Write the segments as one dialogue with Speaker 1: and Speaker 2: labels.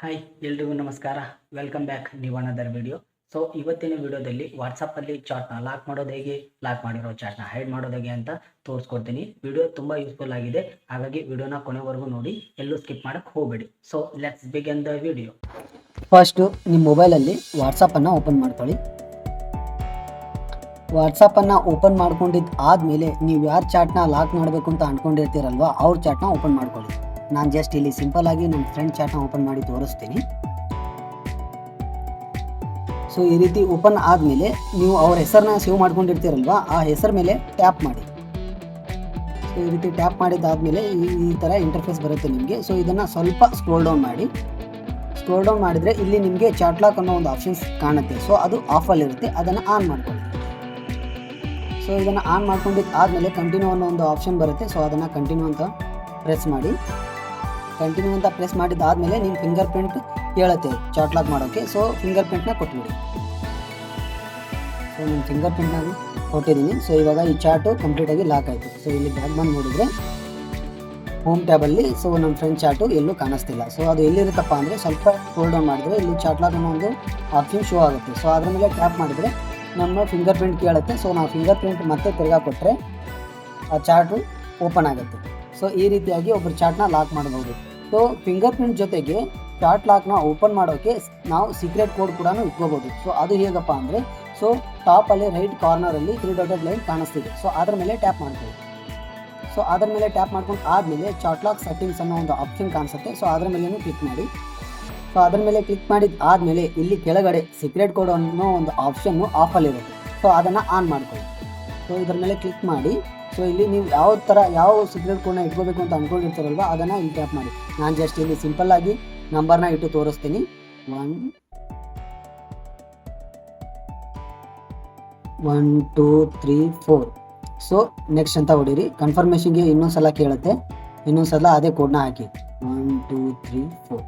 Speaker 1: Hi ಎಲ್ರಿಗೂ ನಮಸ್ಕಾರ. Welcome back new another video. So ಇವತ್ತಿನ ವಿಡಿಯೋದಲ್ಲಿ ವಾಟ್ಸಪ್ಪಲ್ಲಿ ಚಾಟ್ನ ಲಾಕ್ ಮಾಡೋದು ಹೇಗೆ, ಲಾಕ್ ಮಾಡಿರೋ ಚಾಟ್ನ ಹೈಡ್ ಮಾಡೋದು ಹೇಗೆ ಅಂತ ತೋರಿಸ್ಕೊಡ್ತೀನಿ. ವಿಡಿಯೋ ತುಂಬ ಯೂಸ್ಫುಲ್ ಆಗಿದೆ, ಹಾಗಾಗಿ ವಿಡಿಯೋನ ಕೊನೆವರೆಗೂ ನೋಡಿ, ಎಲ್ಲೂ ಸ್ಕಿಪ್ ಮಾಡೋಕ್ಕೆ ಹೋಗಬೇಡಿ. So let's begin the video.
Speaker 2: First ನಿಮ್ಮ ಮೊಬೈಲಲ್ಲಿ ವಾಟ್ಸಪ್ಪನ್ನು ಓಪನ್ ಮಾಡ್ಕೊಳ್ಳಿ. ವಾಟ್ಸಪ್ಪನ್ನು ಓಪನ್ ಮಾಡ್ಕೊಂಡಿದ್ದು ಆದಮೇಲೆ ನೀವು ಯಾರು ಚಾಟ್ನ ಲಾಕ್ ಮಾಡಬೇಕು ಅಂತ ಅಂದ್ಕೊಂಡಿರ್ತೀರಲ್ವ ಅವ್ರ ಚಾಟ್ನ ಓಪನ್ ಮಾಡ್ಕೊಳ್ಳಿ. ನಾನು ಜಸ್ಟ್ ಇಲ್ಲಿ ಸಿಂಪಲ್ ಆಗಿ ನನ್ನ ಫ್ರೆಂಡ್ ಚಾಟ್ನ ಓಪನ್ ಮಾಡಿ ತೋರಿಸ್ತೀನಿ. ಸೊ ಈ ರೀತಿ ಓಪನ್ ಆದಮೇಲೆ ನೀವು ಅವ್ರ ಹೆಸರನ್ನ ಸೇವ್ ಮಾಡ್ಕೊಂಡಿರ್ತೀರಲ್ವ ಆ ಹೆಸರು ಮೇಲೆ ಟ್ಯಾಪ್ ಮಾಡಿ. ಸೊ ಈ ರೀತಿ ಟ್ಯಾಪ್ ಮಾಡಿದ್ದಾದಮೇಲೆ ಈ ಥರ ಇಂಟರ್ಫೇಸ್ ಬರುತ್ತೆ ನಿಮಗೆ. ಸೊ ಇದನ್ನು ಸ್ವಲ್ಪ ಸ್ಕ್ರೋಲ್ ಡೌನ್ ಮಾಡಿ. ಸ್ಕ್ರೋಲ್ ಡೌನ್ ಮಾಡಿದರೆ ಇಲ್ಲಿ ನಿಮಗೆ ಚಾಟ್ ಲಾಕ್ ಅನ್ನೋ ಒಂದು ಆಪ್ಷನ್ಸ್ ಕಾಣುತ್ತೆ. ಸೊ ಅದು ಆಫಲ್ಲಿರುತ್ತೆ, ಅದನ್ನು ಆನ್ ಮಾಡ್ಕೊಳ್ಳಿ. ಸೊ ಇದನ್ನು ಆನ್ ಮಾಡ್ಕೊಂಡಿದ್ದು ಆದಮೇಲೆ ಕಂಟಿನ್ಯೂ ಅನ್ನೋ ಒಂದು ಆಪ್ಷನ್ ಬರುತ್ತೆ. ಸೊ ಅದನ್ನು ಕಂಟಿನ್ಯೂ ಅಂತ ಪ್ರೆಸ್ ಮಾಡಿ. ಕಂಟಿನ್ಯೂ ಅಂತ ಪ್ರೆಸ್ ಮಾಡಿದ್ದಾದಮೇಲೆ ನಿಮ್ಮ ಫಿಂಗರ್ ಪ್ರಿಂಟ್ ಹೇಳುತ್ತೆ ಚಾಟ್ ಲಾಕ್ ಮಾಡೋಕ್ಕೆ. ಸೊ ಫಿಂಗರ್ ಪ್ರಿಂಟ್ನ ಕೊಟ್ಬಿಡಿ. ಸೊ ನಾನು ಫಿಂಗರ್ ಪ್ರಿಂಟ್ನಾಗ ಕೊಟ್ಟಿದ್ದೀನಿ. ಸೊ ಇವಾಗ ಈ ಚಾಟು ಕಂಪ್ಲೀಟಾಗಿ ಲಾಕ್ ಆಯಿತು. ಸೊ ಇಲ್ಲಿ ಬ್ಯಾಕ್ ಬಂದು ನೋಡಿದರೆ ಹೋಮ್ ಟ್ಯಾಬಲ್ಲಿ ಸೊ ನಮ್ಮ ಫ್ರೆಂಡ್ ಚಾಟು ಎಲ್ಲೂ ಕಾಣಿಸ್ತಿಲ್ಲ. ಸೊ ಅದು ಎಲ್ಲಿರುತ್ತಪ್ಪ ಅಂದರೆ ಸ್ವಲ್ಪ ಸ್ಕ್ರೋಲ್ ಡೌನ್ ಮಾಡಿದರೆ ಇಲ್ಲಿ ಚಾಟ್ ಲಾಕ್ ಅನ್ನೋ ಒಂದು ಆಪ್ಷನ್ ಶೋ ಆಗುತ್ತೆ. ಸೊ ಅದ್ರ ಮೇಲೆ ಟ್ಯಾಪ್ ಮಾಡಿದರೆ ನಮ್ಮ ಫಿಂಗರ್ ಪ್ರಿಂಟ್ ಕೇಳುತ್ತೆ. ಸೊ ನಾವು ಫಿಂಗರ್ ಪ್ರಿಂಟ್ ಮತ್ತೆ ತಿರ್ಗಾ ಕೊಟ್ಟರೆ ಆ ಚಾಟು ಓಪನ್ ಆಗುತ್ತೆ. ಸೊ ಈ ರೀತಿಯಾಗಿ ಒಬ್ಬರು ಚಾಟ್ನ ಲಾಕ್ ಮಾಡಬಹುದು. ಸೊ ಫಿಂಗರ್ ಪ್ರಿಂಟ್ ಜೊತೆಗೆ ಚಾಟ್ ಲಾಕ್ನ ಓಪನ್ ಮಾಡೋಕ್ಕೆ ನಾವು ಸೀಕ್ರೆಟ್ ಕೋಡ್ ಕೂಡ ಇಟ್ಕೋಬೋದು. ಸೊ ಅದು ಹೇಗಪ್ಪ ಅಂದರೆ ಸೊ ಟಾಪಲ್ಲಿ ರೈಟ್ ಕಾರ್ನರಲ್ಲಿ 3 ಡಾಟೆಡ್ ಲೈನ್ ಕಾಣಿಸ್ತಿದೆ. ಸೊ ಅದರ ಮೇಲೆ ಟ್ಯಾಪ್ ಮಾಡ್ಕೊಳ್ಳಿ. ಸೊ ಅದರ ಮೇಲೆ ಟ್ಯಾಪ್ ಮಾಡ್ಕೊಂಡು ಆದಮೇಲೆ ಚಾಟ್ ಲಾಕ್ ಸೆಟ್ಟಿಂಗ್ಸ್ ಅನ್ನೋ ಒಂದು ಆಪ್ಷನ್ ಕಾಣಿಸುತ್ತೆ. ಸೊ ಅದರ ಮೇಲೂ ಕ್ಲಿಕ್ ಮಾಡಿ. ಸೊ ಅದರ ಮೇಲೆ ಕ್ಲಿಕ್ ಮಾಡಿದ ಆದಮೇಲೆ ಇಲ್ಲಿ ಕೆಳಗಡೆ ಸೀಕ್ರೆಟ್ ಕೋಡ್ ಅನ್ನೋ ಒಂದು ಆಪ್ಷನ್ನು ಆಫಲ್ಲಿರುತ್ತೆ. ಸೊ ಅದನ್ನು ಆನ್ ಮಾಡ್ಕೊಳ್ಳಿ. ಸೊ ಇದರ ಮೇಲೆ ಕ್ಲಿಕ್ ಮಾಡಿ. ಸೊ ಇಲ್ಲಿ ನೀವು ಯಾವ ಸೀಕ್ರೆಟ್ ಕೋಡ್ನ ಇಟ್ಕೋಬೇಕು ಅಂತ ಅಂದ್ಕೊಂಡಿರ್ತಾರಲ್ವ ಅದನ್ನು ಇಲ್ಲಿ ಟ್ಯಾಪ್ ಮಾಡಿ. ನಾನು ಜಸ್ಟ್ ಇಲ್ಲಿ ಸಿಂಪಲ್ಲಾಗಿ ನಂಬರ್ನ ಇಟ್ಟು ತೋರಿಸ್ತೀನಿ. 1 1 2 3 4. ಸೊ ನೆಕ್ಸ್ಟ್ ಅಂತ ಹೊಡೀರಿ. ಕನ್ಫರ್ಮೇಷನ್ಗೆ ಇನ್ನೊಂದು ಸಲ ಕೇಳುತ್ತೆ, ಇನ್ನೊಂದು ಸಲ ಅದೇ ಕೋಡ್ನ ಹಾಕಿ 1 2 3 4.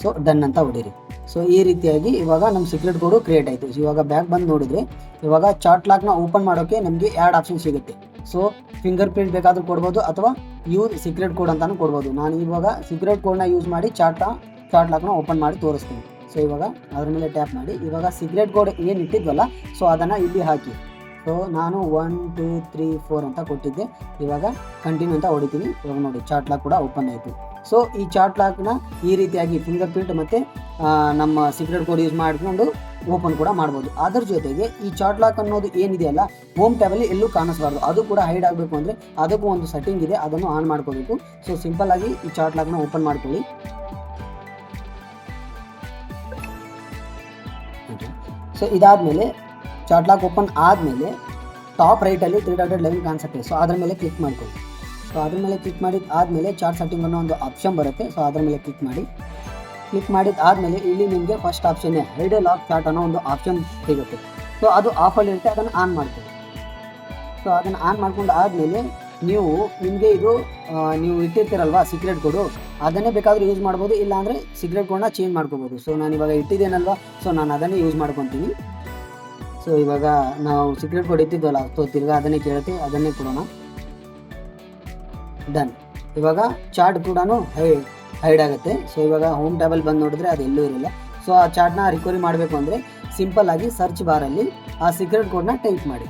Speaker 2: ಸೊ ಡನ್ ಅಂತ ಹೊಡೀರಿ. ಸೊ ಈ ರೀತಿಯಾಗಿ ಇವಾಗ ನಮ್ಮ ಸೀಕ್ರೆಟ್ ಕೋಡು ಕ್ರಿಯೇಟ್ ಆಯಿತು. ಇವಾಗ ಬ್ಯಾಕ್ ಬಂದು ನೋಡಿದರೆ ಇವಾಗ ಚಾಟ್ ಲಾಕ್ನ ಓಪನ್ ಮಾಡೋಕ್ಕೆ ನಮಗೆ 2 ಆಪ್ಷನ್ ಸಿಗುತ್ತೆ. ಸೊ ಫಿಂಗರ್ ಪ್ರಿಂಟ್ ಬೇಕಾದರೂ ಕೊಡ್ಬೋದು ಅಥವಾ ಯೂಸ್ ಸೀಕ್ರೆಟ್ ಕೋಡ್ ಅಂತಲೂ ಕೊಡ್ಬೋದು. ನಾನು ಇವಾಗ ಸೀಕ್ರೆಟ್ ಕೋಡ್ನ ಯೂಸ್ ಮಾಡಿ ಚಾಟ್ ಲಾಕ್ನ ಓಪನ್ ಮಾಡಿ ತೋರಿಸ್ತೀನಿ. ಸೊ ಇವಾಗ ಅದ್ರ ಮೇಲೆ ಟ್ಯಾಪ್ ಮಾಡಿ. ಇವಾಗ ಸೀಕ್ರೆಟ್ ಕೋಡ್ ಏನು ಇಟ್ಟಿದ್ವಲ್ಲ ಸೊ ಅದನ್ನು ಇಲ್ಲಿ ಹಾಕಿ. ಸೊ ನಾನು 1 2 3 4 ಅಂತ ಕೊಟ್ಟಿದ್ದೆ. ಇವಾಗ ಕಂಟಿನ್ಯೂ ಅಂತ ಹೊಡಿತೀನಿ. ಇವಾಗ ನೋಡಿ ಚಾಟ್ ಲಾಕ್ ಕೂಡ ಓಪನ್ ಆಯಿತು. ಸೊ ಈ ಚಾಟ್ ಲಾಕ್ನ ಈ ರೀತಿಯಾಗಿ ಫಿಂಗರ್ ಪ್ರಿಂಟ್ ಮತ್ತು ನಮ್ಮ ಸೀಕ್ರೆಟ್ ಕೋಡ್ ಯೂಸ್ ಮಾಡಿಕೊಂಡು ಓಪನ್ ಕೂಡ ಮಾಡ್ಬೋದು. ಅದರ ಜೊತೆಗೆ ಈ ಚಾಟ್ ಲಾಕ್ ಅನ್ನೋದು ಏನಿದೆಯಲ್ಲ ಹೋಮ್ ಟ್ಯಾಬಲ್ಲಿ ಎಲ್ಲೂ ಕಾಣಿಸ್ಬಾರ್ದು, ಅದು ಕೂಡ ಹೈಡ್ ಆಗಬೇಕು ಅಂದರೆ ಅದಕ್ಕೂ ಒಂದು ಸೆಟ್ಟಿಂಗ್ ಇದೆ, ಅದನ್ನು ಆನ್ ಮಾಡ್ಕೋಬೇಕು. ಸೊ ಸಿಂಪಲ್ಲಾಗಿ ಈ ಚಾಟ್ ಲಾಕ್ನ ಓಪನ್ ಮಾಡ್ಕೊಳ್ಳಿ. ಸೊ ಇದಾದಮೇಲೆ ಚಾಟ್ ಲಾಕ್ ಓಪನ್ ಆದಮೇಲೆ ಟಾಪ್ ರೈಟಲ್ಲಿ 3 ಡಾಟೆಡ್ ಲೈನ್ ಕಾಣಿಸುತ್ತೆ. ಸೊ ಅದ್ರ ಮೇಲೆ ಕ್ಲಿಕ್ ಮಾಡ್ಕೊಳ್ಳಿ. ಸೊ ಅದ್ರ ಮೇಲೆ ಕ್ಲಿಕ್ ಮಾಡಿದ ಆದಮೇಲೆ ಚಾಟ್ ಸೆಟ್ಟಿಂಗ್ ಅನ್ನೋ ಒಂದು ಆಪ್ಷನ್ ಬರುತ್ತೆ. ಸೊ ಅದ್ರ ಮೇಲೆ ಕ್ಲಿಕ್ ಮಾಡಿ. ಕ್ಲಿಕ್ ಮಾಡಿದ ಆದಮೇಲೆ ಇಲ್ಲಿ ನಿಮಗೆ ಫಸ್ಟ್ ಆಪ್ಷನ್ನೇ ಹೈಡ್ ಲಾಕ್ ಚಾಟ್ ಅನ್ನೋ ಒಂದು ಆಪ್ಷನ್ ಸಿಗುತ್ತೆ. ಸೊ ಅದು ಆಫಲ್ಲಿರುತ್ತೆ, ಅದನ್ನು ಆನ್ ಮಾಡ್ಕೊಳ್ಳಿ. ಸೊ ಅದನ್ನು ಆನ್ ಮಾಡ್ಕೊಂಡು ಆದಮೇಲೆ ನಿಮಗೆ ಇದು ನೀವು ಇಟ್ಟಿರ್ತೀರಲ್ವ ಸೀಕ್ರೆಟ್ ಕೋಡು, ಅದನ್ನೇ ಬೇಕಾದರೂ ಯೂಸ್ ಮಾಡ್ಬೋದು, ಇಲ್ಲಾಂದರೆ ಸೀಕ್ರೆಟ್ ಕೋಡ್ನ ಚೇಂಜ್ ಮಾಡ್ಕೋಬೋದು. ಸೊ ನಾನು ಇವಾಗ ಇಟ್ಟಿದ್ದೇನಲ್ವ, ಸೊ ನಾನು ಅದನ್ನೇ ಯೂಸ್ ಮಾಡ್ಕೊತೀನಿ. ಸೊ ಇವಾಗ ನಾವು ಸೀಕ್ರೆಟ್ ಕೋಡ್ ಇಟ್ಟಿದ್ವಲ್ಲ, ಸೊ ತಿರ್ಗಾ ಅದನ್ನೇ ಕೇಳುತ್ತೆ, ಅದನ್ನೇ ಕೊಡೋಣ. ಡನ್. ಇವಾಗ ಚಾಟ್ ಕೂಡ ಹೈಡ್ ಆಗುತ್ತೆ. ಸೊ ಇವಾಗ ಹೋಮ್ ಟ್ಯಾಬಲ್ಲಿ ಬಂದು ನೋಡಿದ್ರೆ ಅದು ಎಲ್ಲೂ ಇರಲ್ಲ. ಸೊ ಆ ಚಾಟ್ನ ರಿಕವರಿ ಮಾಡಬೇಕು ಅಂದರೆ ಸಿಂಪಲ್ಲಾಗಿ ಸರ್ಚ್ ಬಾರಲ್ಲಿ ಆ ಸೀಕ್ರೆಟ್ ಕೋಡ್ನ ಟೈಪ್ ಮಾಡಿ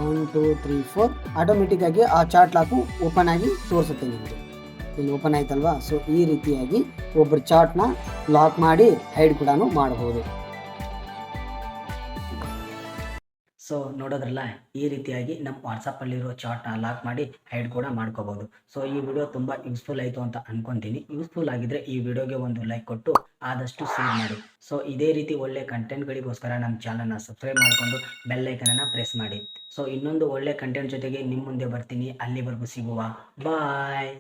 Speaker 2: 1 2 3 4. ಆಟೋಮೆಟಿಕ್ಕಾಗಿ ಆ ಚಾಟ್ ಲಾಕು ಓಪನ್ ಆಗಿ ತೋರಿಸುತ್ತೆ ನಿಮಗೆ. ಇಲ್ಲಿ ಓಪನ್ ಆಯ್ತಲ್ವಾ. ಸೊ ಈ ರೀತಿಯಾಗಿ ಒಬ್ಬರು ಚಾಟ್ನ ಲಾಕ್ ಮಾಡಿ ಹೈಡ್ ಕೂಡ ಮಾಡಬಹುದು.
Speaker 1: ಸೊ ನೋಡೋದ್ರಲ್ಲ, ಈ ರೀತಿಯಾಗಿ ನಮ್ಮ ವಾಟ್ಸಪ್ಪಲ್ಲಿರೋ ಚಾಟ್ನ ಲಾಕ್ ಮಾಡಿ ಹೈಡ್ ಕೂಡ ಮಾಡ್ಕೋಬೋದು. ಸೊ ಈ ವಿಡಿಯೋ ತುಂಬ ಯೂಸ್ಫುಲ್ ಆಯಿತು ಅಂತ ಅಂದ್ಕೊತೀನಿ. ಯೂಸ್ಫುಲ್ ಆಗಿದ್ದರೆ ಈ ವಿಡಿಯೋಗೆ ಒಂದು ಲೈಕ್ ಕೊಟ್ಟು ಆದಷ್ಟು ಶೇರ್ ಮಾಡಿ. ಸೊ ಇದೇ ರೀತಿ ಒಳ್ಳೆ ಕಂಟೆಂಟ್ಗಳಿಗೋಸ್ಕರ ನಮ್ಮ ಚಾನಲ್ನ ಸಬ್ಸ್ಕ್ರೈಬ್ ಮಾಡಿಕೊಂಡು ಬೆಲ್ ಐಕನನ್ನು ಪ್ರೆಸ್ ಮಾಡಿ. ಸೊ ಇನ್ನೊಂದು ಒಳ್ಳೆ ಕಂಟೆಂಟ್ ಜೊತೆಗೆ ನಿಮ್ಮ ಮುಂದೆ ಬರ್ತೀನಿ. ಅಲ್ಲಿವರೆಗೂ ಸಿಗುವ. ಬಾಯ್.